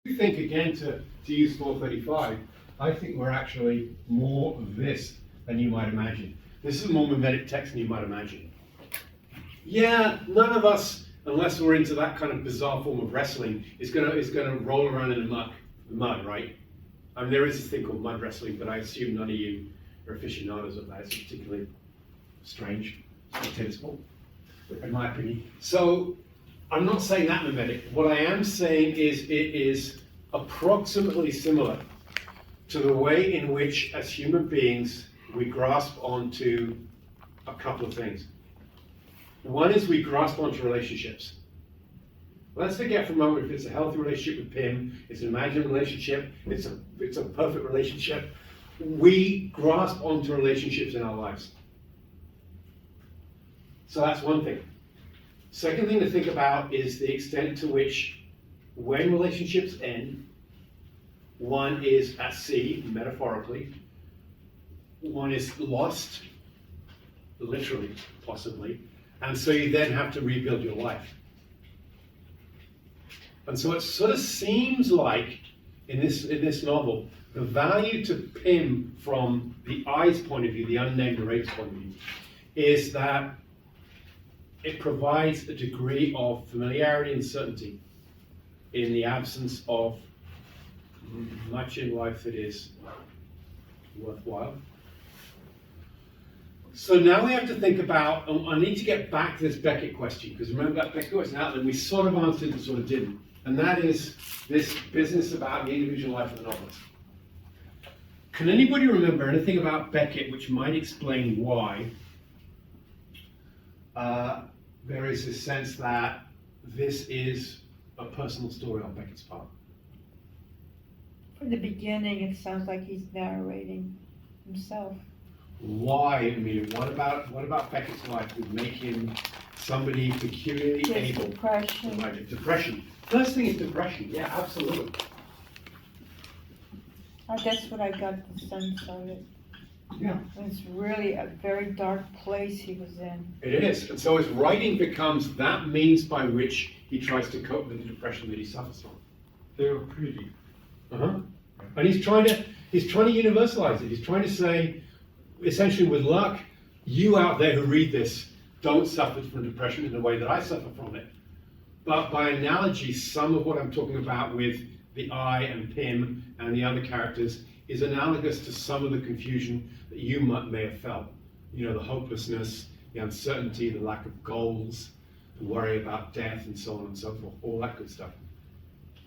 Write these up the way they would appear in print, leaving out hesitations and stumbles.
I think, again, to use 435, I think we're actually more of this than you might imagine. This is more mimetic text than you might imagine. Yeah, none of us, unless we're into that kind of bizarre form of wrestling, is gonna roll around in the mud, right? I mean, there is this thing called mud wrestling, but I assume none of you are aficionados of that. It's particularly strange, tennis sport, in my opinion. So I'm not saying that mimetic. What I am saying is it is approximately similar to the way in which, as human beings, we grasp onto a couple of things. One is we grasp onto relationships. Let's forget for a moment if it's a healthy relationship with Pim, it's an imagined relationship, it's a perfect relationship. We grasp onto relationships in our lives. So that's one thing. Second thing to think about is the extent to which, when relationships end, one is at sea, metaphorically, one is lost, literally, possibly, and so you then have to rebuild your life. And so it sort of seems like, in this novel, the value to Pym from the I's point of view, the unnamed narrator's point of view, is that it provides a degree of familiarity and certainty in the absence of much in life that is worthwhile. So now we have to think about, I need to get back to this Beckett question, because remember that Beckett question out there, we sort of answered and sort of didn't. And that is this business about the individual life of the novelist. Can anybody remember anything about Beckett which might explain why there is this sense that this is a personal story on Beckett's part? From the beginning, it sounds like he's narrating himself. Why, Amelia? What about Beckett's life would make him somebody peculiarly able depression. to write it? Depression. First thing is depression. Yeah, absolutely. That's what I got the sense of it. Yeah. It's really a very dark place he was in. It is. And so his writing becomes that means by which he tries to cope with the depression that he suffers from. Therapeutic. Uh-huh. And he's trying to universalize it. He's trying to say, essentially with luck, you out there who read this don't suffer from depression in the way that I suffer from it. But by analogy, some of what I'm talking about with the I and Pym and the other characters is analogous to some of the confusion that you may have felt. You know, the hopelessness, the uncertainty, the lack of goals, the worry about death, and so on and so forth, all that good stuff.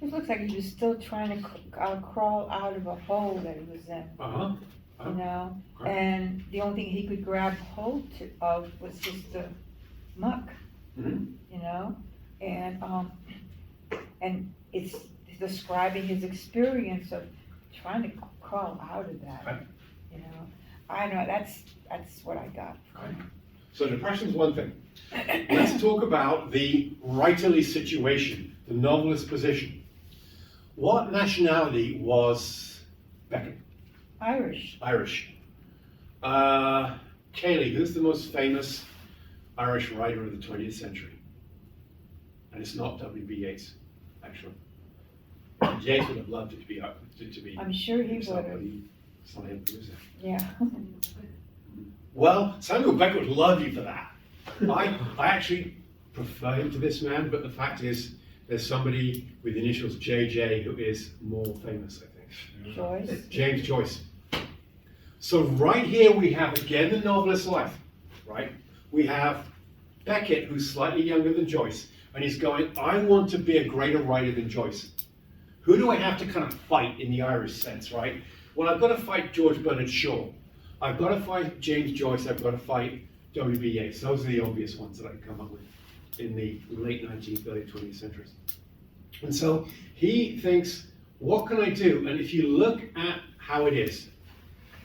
It looks like he was still trying to crawl out of a hole that he was in. Uh-huh. You know, Correct. and the only thing he could grab hold of was just the muck. Mm-hmm. You know, and it's describing his experience of trying to crawl out of that. Right. You know, I know that's what I got. Right. So depression's one thing. Let's talk about the writerly situation, the novelist's position. What nationality was Beckett? Irish. Irish. Kaylee, who's the most famous Irish writer of the 20th century? And it's not W.B. Yeats, actually. Yeats would have loved it to be. I'm sure he himself, would have. but it's not him, is it? Yeah. Well, Samuel Beckett would love you for that. I actually prefer him to this man, but the fact is, there's somebody with the initials JJ who is more famous, I think. Joyce. James Joyce. So right here we have again the novelist's life, right? We have Beckett, who's slightly younger than Joyce, and he's going, I want to be a greater writer than Joyce. Who do I have to kind of fight in the Irish sense, right? Well, I've got to fight George Bernard Shaw. I've got to fight James Joyce. I've got to fight W.B. Yeats. Those are the obvious ones that I can come up with in the late 19th, early 20th centuries. And so he thinks, what can I do? And if you look at how it is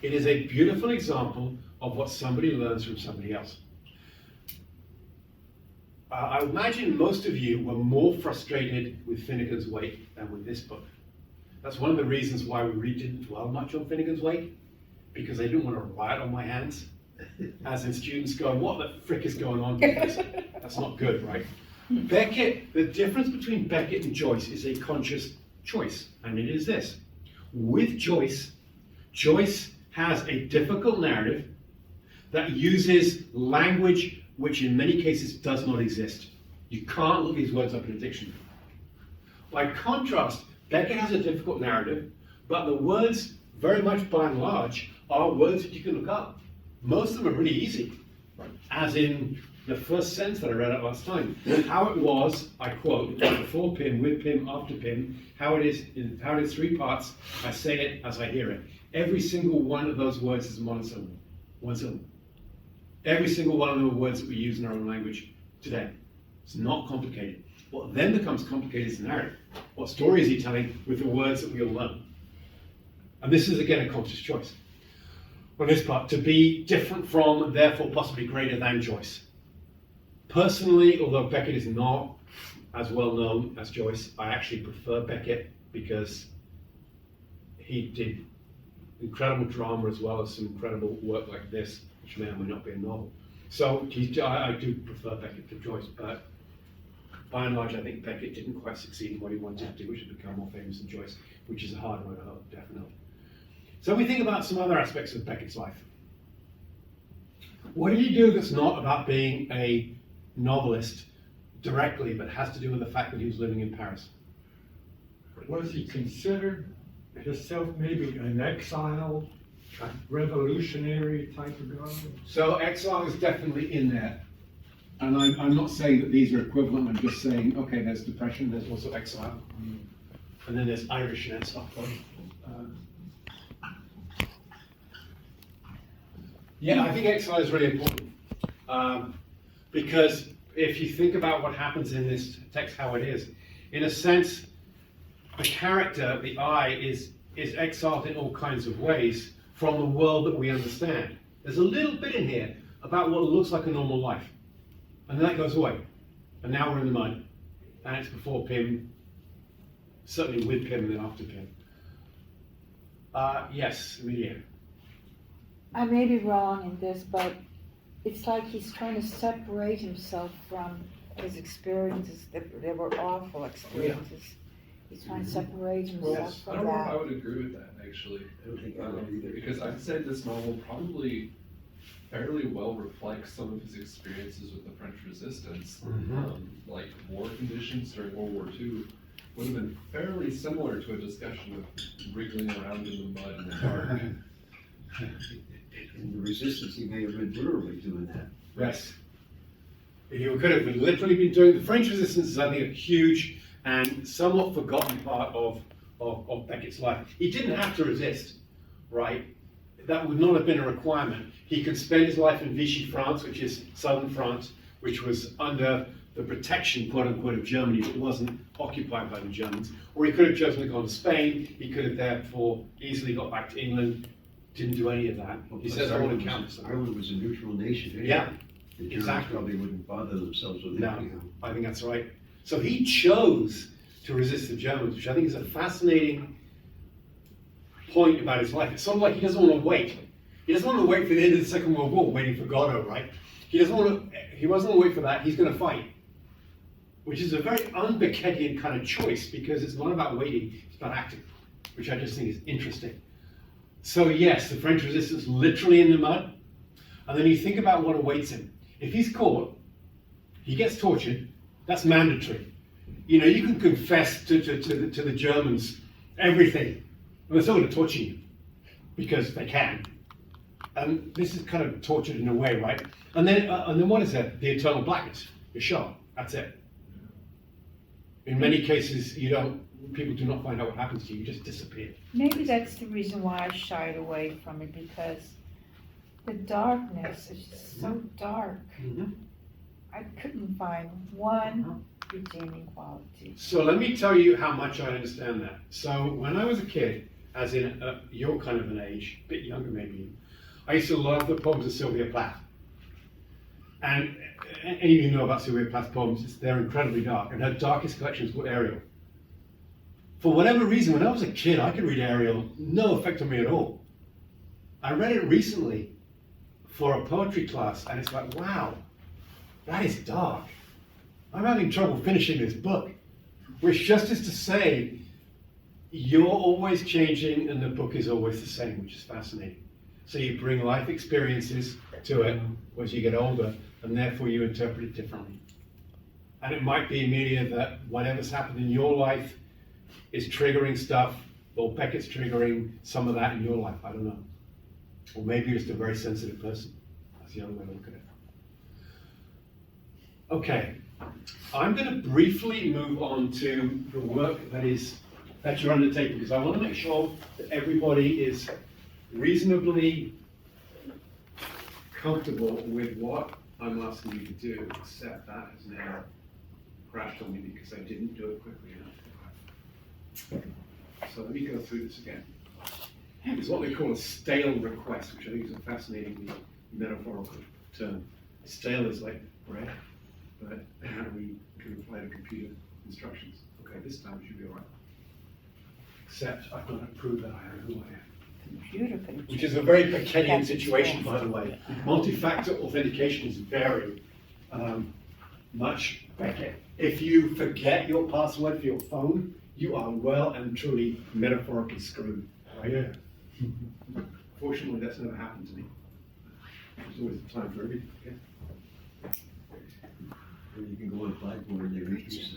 a beautiful example of what somebody learns from somebody else. I imagine most of you were more frustrated with Finnegan's Wake than with this book. That's one of the reasons why we didn't dwell much on Finnegan's Wake, because I didn't want to riot on my hands, as in students going, what the frick is going on with this? That's not good, right? Beckett, the difference between Beckett and Joyce is a conscious choice, and it is this. With Joyce, Joyce has a difficult narrative that uses language which in many cases does not exist. You can't look these words up in a dictionary. By contrast, Beckett has a difficult narrative, but the words, very much by and large, are words that you can look up. Most of them are really easy, as in the first sentence that I read out last time. How it was, I quote, before Pym, with Pym, after Pym, how it is three parts, I say it as I hear it. Every single one of those words is a monosyllable, one syllable. Every single one of the words that we use in our own language today. It's not complicated. What then becomes complicated is the narrative. What story is he telling with the words that we all learn? And this is again a conscious choice on his part, to be different from, therefore possibly greater than Joyce. Personally, although Beckett is not as well known as Joyce, I actually prefer Beckett because he did incredible drama as well as some incredible work like this, which may or may not be a novel. So I do prefer Beckett to Joyce, but by and large I think Beckett didn't quite succeed in what he wanted to do, which is become more famous than Joyce, which is a hard road to hoe, definitely. So we think about some other aspects of Beckett's life. What did he do that's not about being a novelist directly, but has to do with the fact that he was living in Paris? Was he considered himself maybe an exile, revolutionary type of guy? So exile is definitely in there. And I'm not saying that these are equivalent, I'm just saying, okay, there's depression, there's also exile. And then there's Irishness. Yeah, I think exile is really important. Because if you think about what happens in this text, how it is, in a sense, the character, the I, is exiled in all kinds of ways from the world that we understand. There's a little bit in here about what looks like a normal life. And then that goes away. And now we're in the mud. And it's before Pym, certainly with Pym and then after Pym. Yes, Amelia. I may be wrong in this, but it's like he's trying to separate himself from his experiences. They were awful experiences. He's trying to separate himself Yes. I from don't know if I that. would agree with that, actually. I don't think I would either. Because I'd say this novel probably fairly well reflects some of his experiences with the French Resistance. Like war conditions during World War II would have been fairly similar to a discussion of wriggling around in the mud in the dark. In the resistance, he may have been literally doing that. Yes. He could have literally been doing, the French Resistance is, I think, a huge and somewhat forgotten part of Beckett's life. He didn't have to resist, right? That would not have been a requirement. He could spend his life in Vichy, France, which is southern France, which was under the protection, quote unquote, of Germany, but wasn't occupied by the Germans. Or he could have chosen to go to Spain. He could have therefore easily got back to England. Didn't do any of that. He says all accounts. Ireland was a neutral nation. Anyway. Yeah, The Germans exactly. probably wouldn't bother themselves with No, anything. I think that's right. So he chose to resist the Germans, which I think is a fascinating point about his life. It's sort of like he doesn't want to wait. He doesn't want to wait for the end of the Second World War, waiting for Godot, right? He doesn't want to wait for that. He's going to fight, which is a very un-Beckettian kind of choice because it's not about waiting, it's about acting, which I just think is interesting. So yes, the French Resistance literally in the mud, and then you think about what awaits him. If he's caught, he gets tortured. That's mandatory. You know, you can confess to the Germans everything, and they're still going to torture you because they can. And this is kind of tortured in a way, right? And then what is that? The eternal blackness. You're shot. That's it. In many cases, people do not find out what happens to you. You just disappear. Maybe that's the reason why I shied away from it, because the darkness is just so dark. I couldn't find one redeeming quality. So let me tell you how much I understand that. So when I was a kid, as in your kind of an age, a bit younger maybe, I used to love the poems of Sylvia Plath. And any of you know about Sylvia Plath's poems, they're incredibly dark, and her darkest collection is called Ariel. For whatever reason, when I was a kid, I could read Ariel, no effect on me at all. I read it recently for a poetry class, and it's like, wow, that is dark. I'm having trouble finishing this book. Which just is to say, you're always changing and the book is always the same, which is fascinating. So you bring life experiences to it as you get older, and therefore you interpret it differently. And it might be, Amelia, that whatever's happened in your life is triggering stuff, or Beckett's triggering some of that in your life, I don't know. Or maybe you're just a very sensitive person. That's the other way to look at it. Okay, I'm going to briefly move on to the work that you're undertaking, because I want to make sure that everybody is reasonably comfortable with what I'm asking you to do, except that has now crashed on me because I didn't do it quickly enough. So let me go through this again. It's what they call a stale request, which I think is a fascinatingly metaphorical term. Stale is like bread, but how we can apply to computer instructions. Okay, this time it should be all right. Except I've got to prove that I am who I am. Computer can. Which is a very Beckettian That's situation, true. by the way. Multi-factor authentication is very much Beckett. If you forget your password for your phone, you are well and truly metaphorically screwed. Right? Yeah. Fortunately, that's never happened to me. There's always a time for everything. Okay? You can go on Blackboard and they read